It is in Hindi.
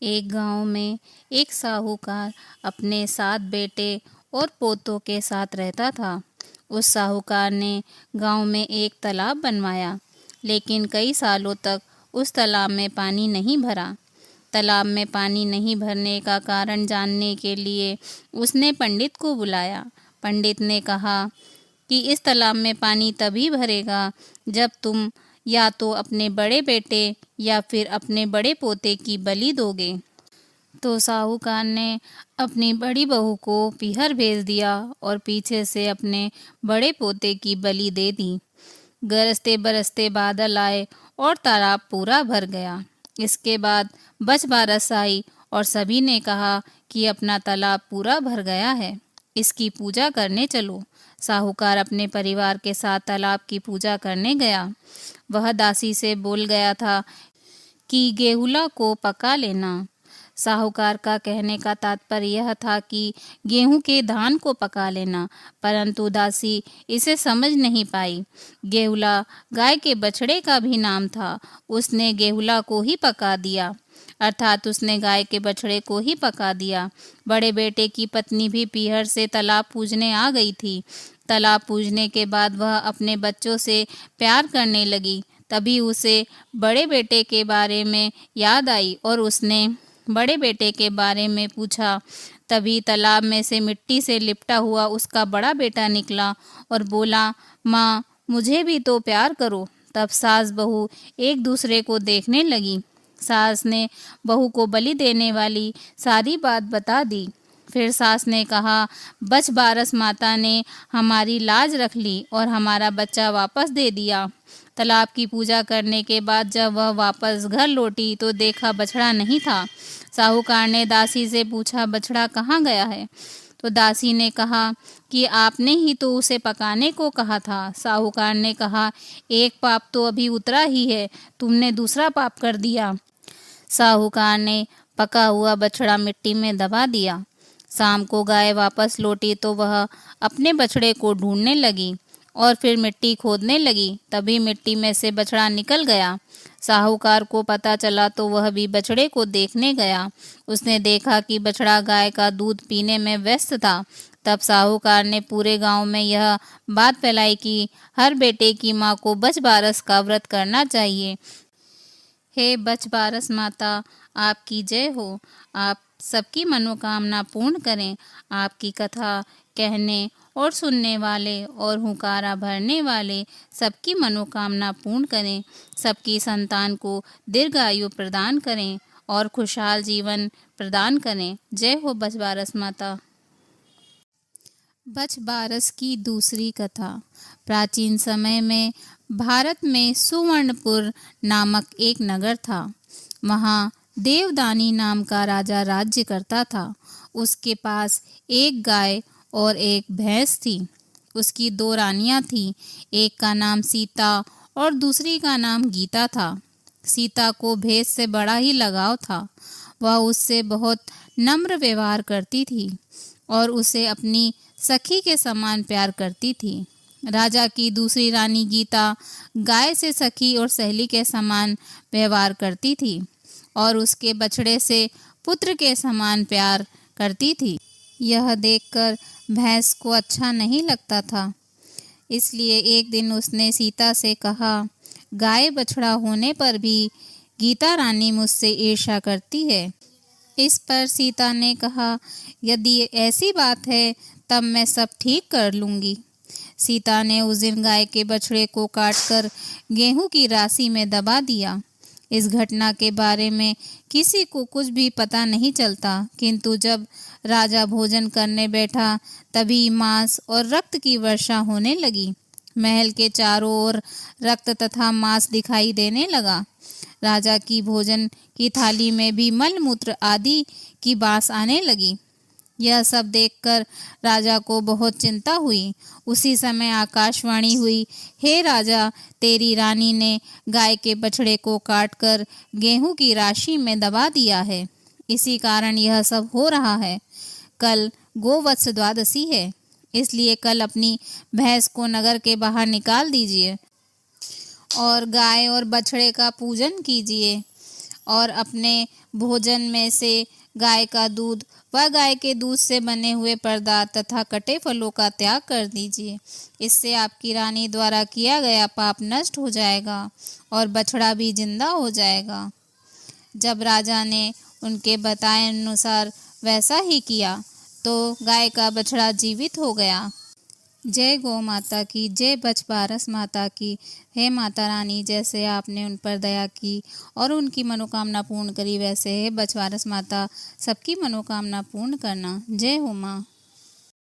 एक गांव में एक साहूकार अपने 7 बेटे और पोतों के साथ रहता था। उस साहूकार ने गांव में एक तालाब बनवाया, लेकिन कई सालों तक उस तालाब में पानी नहीं भरा। तालाब में पानी नहीं भरने का कारण जानने के लिए उसने पंडित को बुलाया। पंडित ने कहा कि इस तालाब में पानी तभी भरेगा जब तुम या तो अपने बड़े बेटे या फिर अपने बड़े पोते की बलि दोगे। तो साहूकार ने अपनी बड़ी बहू को पीहर भेज दिया और पीछे से अपने बड़े पोते की बलि दे दी। गरजते बरसते बादल आए और तालाब पूरा भर गया। इसके बाद बच बारस आई और सभी ने कहा कि अपना तालाब पूरा भर गया है, इसकी पूजा करने चलो। साहूकार अपने परिवार के साथ तालाब की पूजा करने गया। वह दासी से बोल गया था कि गेहुला को पका लेना। साहूकार का कहने का तात्पर्य यह था कि गेहूं के धान को पका लेना, परंतु दासी इसे समझ नहीं पाई। गेहुला गाय के बछड़े का भी नाम था। उसने गेहुला को ही पका दिया, अर्थात उसने गाय के बछड़े को ही पका दिया। बड़े बेटे की पत्नी भी पीहर से तालाब पूजने आ गई थी। तालाब पूजने के बाद वह अपने बच्चों से प्यार करने लगी। तभी उसे बड़े बेटे के बारे में याद आई और उसने बड़े बेटे के बारे में पूछा। तभी तालाब में से मिट्टी से लिपटा हुआ उसका बड़ा बेटा निकला और बोला, माँ मुझे भी तो प्यार करो। तब सास बहू एक दूसरे को देखने लगी। सास ने बहू को बलि देने वाली सारी बात बता दी। फिर सास ने कहा, बच बारस माता ने हमारी लाज रख ली और हमारा बच्चा वापस दे दिया। तालाब की पूजा करने के बाद जब वह वापस घर लौटी तो देखा बछड़ा नहीं था। साहूकार ने दासी से पूछा, बछड़ा कहाँ गया है? तो दासी ने कहा कि आपने ही तो उसे पकाने को कहा था। साहूकार ने कहा, एक पाप तो अभी उतरा ही है, तुमने दूसरा पाप कर दिया। साहूकार ने पका हुआ बछड़ा मिट्टी में दबा दिया। शाम को गाय वापस लौटी तो वह अपने बछड़े को ढूंढने लगी और फिर मिट्टी खोदने लगी। तभी मिट्टी में से बछड़ा निकल गया। साहूकार को पता चला तो वह भी बछड़े को देखने गया। उसने देखा कि बछड़ा गाय का दूध पीने में व्यस्त था। तब साहूकार ने पूरे गांव में यह बात फैलाई कि हर बेटे की माँ को बच बारस का व्रत करना चाहिए। हे बच बारस माता, आपकी जय हो। आप सबकी मनोकामना पूर्ण करें। आपकी कथा कहने और सुनने वाले और हुंकारा भरने वाले सबकी मनोकामना पूर्ण करें। सबकी संतान को दीर्घायु प्रदान करें और खुशहाल जीवन प्रदान करें। जय हो बच बारस माता। बच बारस की दूसरी कथा। प्राचीन समय में भारत में सुवर्णपुर नामक एक नगर था। वहाँ देवदानी नाम का राजा राज्य करता था। उसके पास एक गाय और एक भैंस थी। उसकी 2 रानियां थीं। एक का नाम सीता और दूसरी का नाम गीता था। सीता को भैंस से बड़ा ही लगाव था। वह उससे बहुत नम्र व्यवहार करती थी और उसे अपनी सखी के समान प्यार करती थी। राजा की दूसरी रानी गीता गाय से सखी और सहेली के समान व्यवहार करती थी और उसके बछड़े से पुत्र के समान प्यार करती थी। यह देखकर भैंस को अच्छा नहीं लगता था, इसलिए एक दिन उसने सीता से कहा, गाय बछड़ा होने पर भी गीता रानी मुझसे ईर्ष्या करती है। इस पर सीता ने कहा, यदि ऐसी बात है तब मैं सब ठीक कर लूँगी। सीता ने उस दिन गाय के बछड़े को काटकर गेहूं की राशि में दबा दिया। इस घटना के बारे में किसी को कुछ भी पता नहीं चलता, किंतु जब राजा भोजन करने बैठा तभी मांस और रक्त की वर्षा होने लगी। महल के चारों ओर रक्त तथा मांस दिखाई देने लगा। राजा की भोजन की थाली में भी मल मूत्र आदि की बास आने लगी। यह सब देखकर राजा को बहुत चिंता हुई। उसी समय आकाशवाणी हुई, हे राजा, तेरी रानी ने गाय के बछड़े को काटकर गेहूं की राशि में दबा दिया है। इसी कारण यह सब हो रहा है। कल गोवत्स द्वादशी है, इसलिए कल अपनी भैंस को नगर के बाहर निकाल दीजिए और गाय और बछड़े का पूजन कीजिए और अपने भोजन में से गाय का दूध व गाय के दूध से बने हुए पदार्थ तथा कटे फलों का त्याग कर दीजिए। इससे आपकी रानी द्वारा किया गया पाप नष्ट हो जाएगा और बछड़ा भी जिंदा हो जाएगा। जब राजा ने उनके बताए अनुसार वैसा ही किया तो गाय का बछड़ा जीवित हो गया। जय गौ माता की, जय बछबारस माता की। हे माता रानी, जैसे आपने उन पर दया की और उनकी मनोकामना पूर्ण करी, वैसे हे बछबारस माता सबकी मनोकामना पूर्ण करना। जय हो माँ।